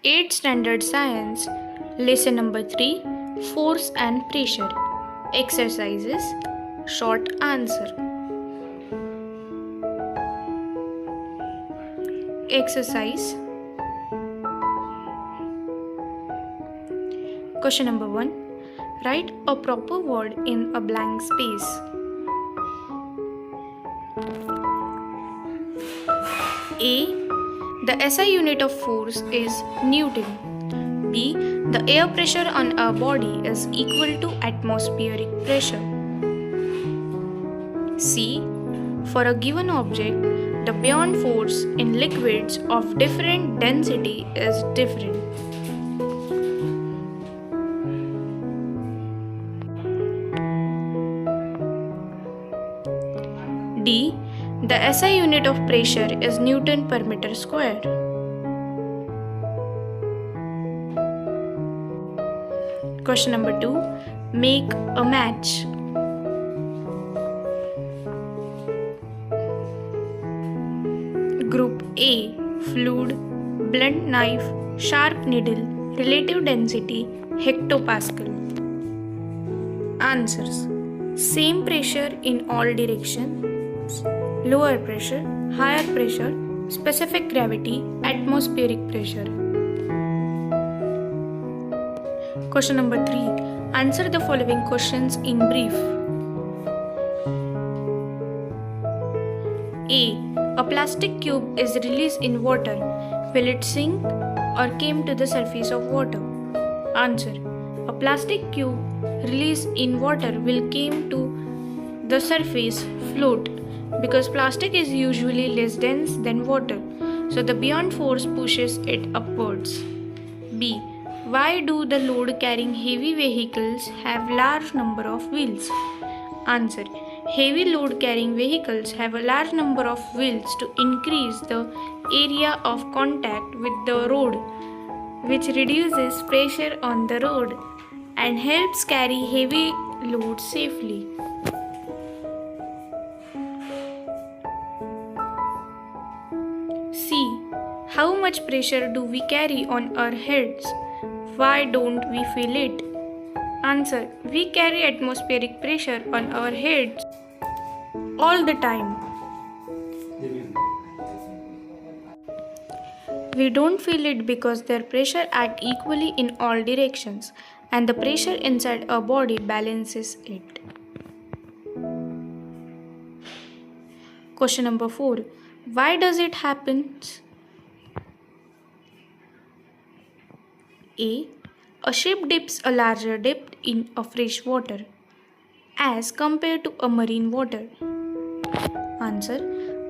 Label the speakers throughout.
Speaker 1: 8th Standard Science, Lesson number 3, Force and Pressure. Exercises, Short Answer. Exercise. Question number 1. Write a proper word in a blank space. A. The SI unit of force is Newton. B. The air pressure on a body is equal to atmospheric pressure. C. For a given object, the beyond force in liquids of different density is different. D. The SI unit of pressure is Newton per meter square. Question number 2. Make a match. Group A. Fluid, blunt knife, sharp needle, relative density, hectopascal. Answers. Same pressure in all directions, lower pressure, higher pressure, specific gravity, atmospheric pressure. Question number 3. Answer the following questions in brief. A. A plastic cube is released in water. Will it sink or came to the surface of water? Answer. A plastic cube released in water will came to the surface float because plastic is usually less dense than water, so the beyond force pushes it upwards. B. Why do the load carrying heavy vehicles have large number of wheels? Answer. Heavy load carrying vehicles have a large number of wheels to increase the area of contact with the road, which reduces pressure on the road and helps carry heavy loads safely. C. How much pressure do we carry on our heads? Why don't we feel it? Answer. We carry atmospheric pressure on our heads all the time. We don't feel it because their pressure acts equally in all directions and the pressure inside our body balances it. Question number 4. Why does it happen? A. A ship dips a larger depth in a fresh water as compared to a marine water. Answer.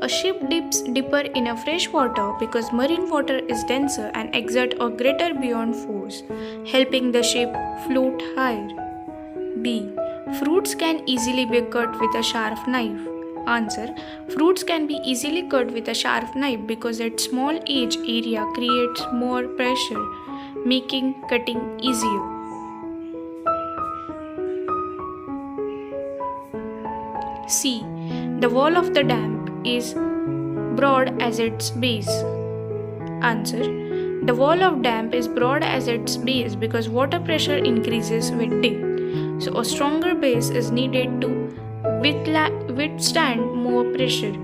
Speaker 1: A ship dips deeper in a fresh water because marine water is denser and exerts a greater beyond force, helping the ship float higher. B. Fruits can easily be cut with a sharp knife. Answer. Fruits can be easily cut with a sharp knife because its small edge area creates more pressure, making cutting easier. C. The wall of the dam is broad as its base. Answer. The wall of dam is broad as its base because water pressure increases with depth. So a stronger base is needed to withstand more pressure.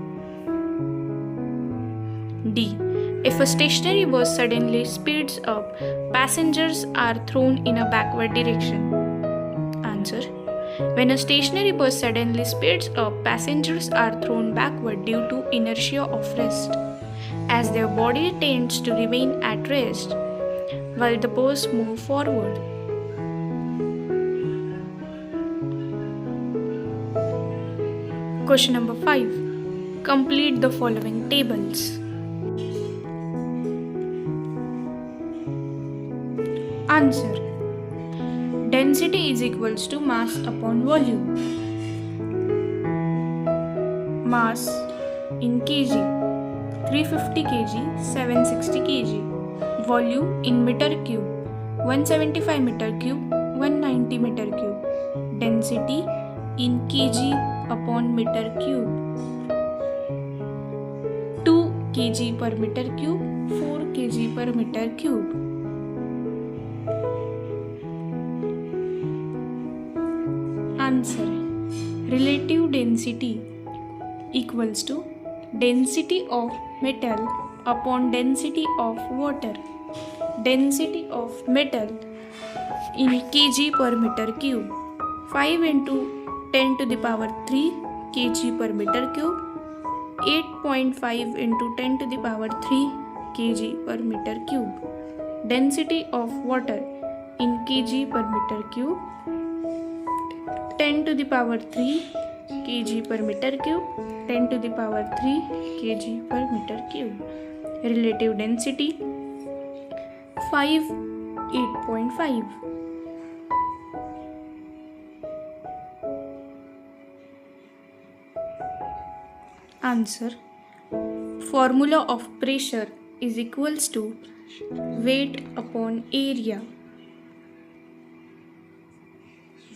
Speaker 1: D. If a stationary bus suddenly speeds up, passengers are thrown in a backward direction. Answer. When a stationary bus suddenly speeds up, passengers are thrown backward due to inertia of rest, as their body tends to remain at rest while the bus moves forward. Question number 5. Complete the following tables. Answer. Density is equals to mass upon volume. Mass in kg, 350 kg, 760 kg. Volume in meter cube, 175 meter cube, 190 meter cube. Density in kg upon meter cube, 2 kg per meter cube, 4 kg per meter cube. Answer. Relative density equals to density of metal upon density of water. Density of metal in kg per meter cube. 5 into 10 to the power 3 kg per meter cube. 8.5 into 10 to the power 3 kg per meter cube. Density of water in kg per meter cube. 10 to the power 3 kg per meter cube. 10 to the power 3 kg per meter cube. Relative density 5 8.5. Answer. Formula of pressure is equals to weight upon area.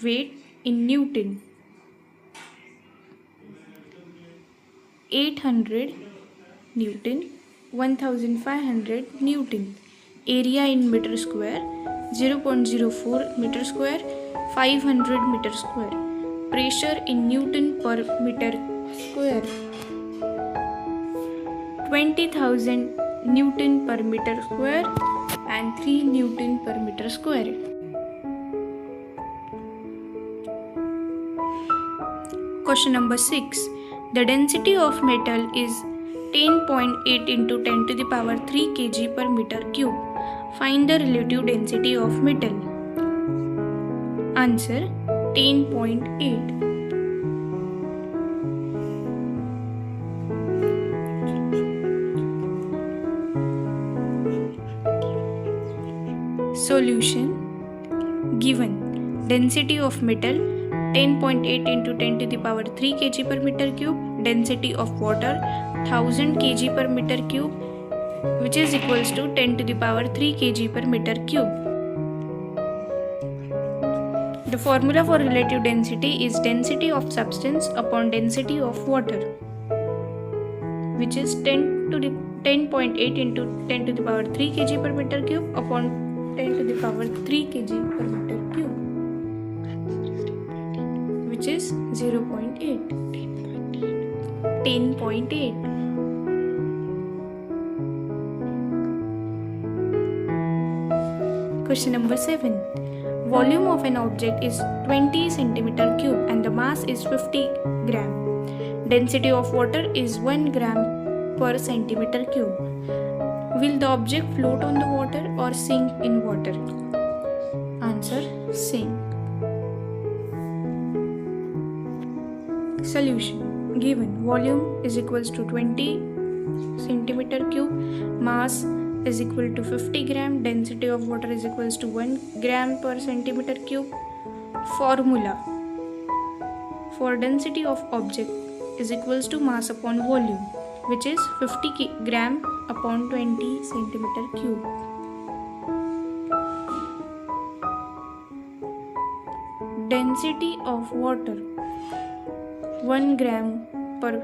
Speaker 1: Weight in Newton. 800 Newton, 1500 Newton. Area in meter square, 0.04 meter square, 500 meter square. Pressure in Newton per meter square, 20,000 Newton per meter square and 3 Newton per meter square. Question number 6. The density of metal is 10.8 into 10 to the power 3 kg per meter cube. Find the relative density of metal. Answer. 10.8. Solution. Given density of metal 10.8 into 10 to the power 3 kg per meter cube, density of water 1000 kg per meter cube, which is equals to 10 to the power 3 kg per meter cube. The formula for relative density is density of substance upon density of water, which is 10.8 into 10 to the power 3 kg per meter cube upon 10 to the power 3 kg per meter cube, which is 0.8. 10.8. Question number 7. Volume of an object is 20 centimeter cube and the mass is 50 gram. Density of water is 1 gram per centimeter cube. Will the object float on the water or sink in water? Answer. Sink. Solution. Given volume is equals to 20 centimeter cube, mass is equal to 50 gram, density of water is equals to 1 gram per centimeter cube. Formula for density of object is equals to mass upon volume, which is 50 gram upon 20 centimeter cube. Density of water 1 gram per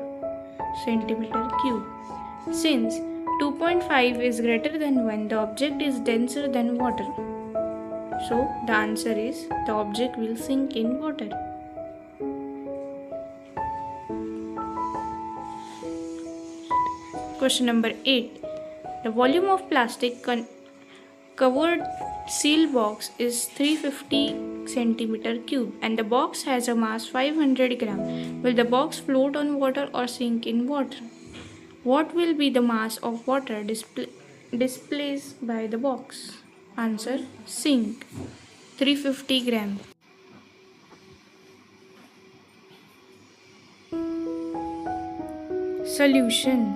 Speaker 1: centimeter cube. Since 2.5 is greater than 1, the object is denser than water. So the answer is the object will sink in water. Question number 8. The volume of plastic covered seal box is 350 centimeter cube and the box has a mass 500 gram. Will the box float on water or sink in water? What will be the mass of water displaced by the box? Answer. Sink. 350 gram. Solution.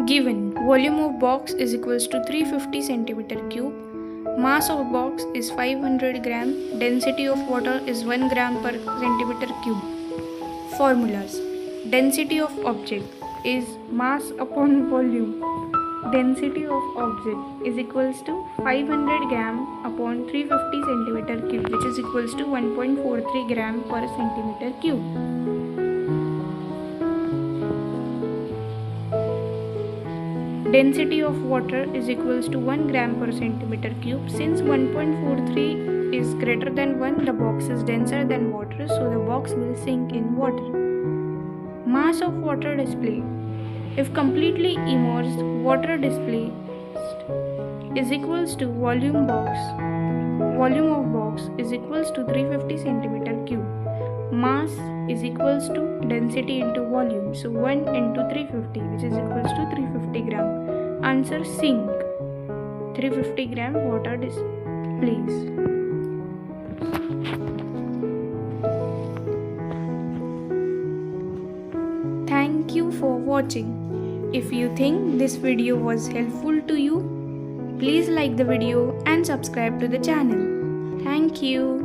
Speaker 1: Given volume of box is equals to 350 centimeter cube, mass of box is 500 gram, density of water is 1 gram per centimeter cube. Formulas. Density of object is mass upon volume. Density of object is equals to 500 gram upon 350 centimeter cube, which is equals to 1.43 gram per centimeter cube. Density of water is equals to 1 gram per centimeter cube. Since 1.43 is greater than 1, the box is denser than water, so the box will sink in water. Mass of water displaced. If completely immersed, water displaced is equals to volume of box is equals to 350 centimeter cube. Mass is equals to density into volume. So 1 into 350, which is equals to 350 gram. Answer sink. 350 gram water displaced. Thank you for watching. If you think this video was helpful to you, please like the video and subscribe to the channel. Thank you.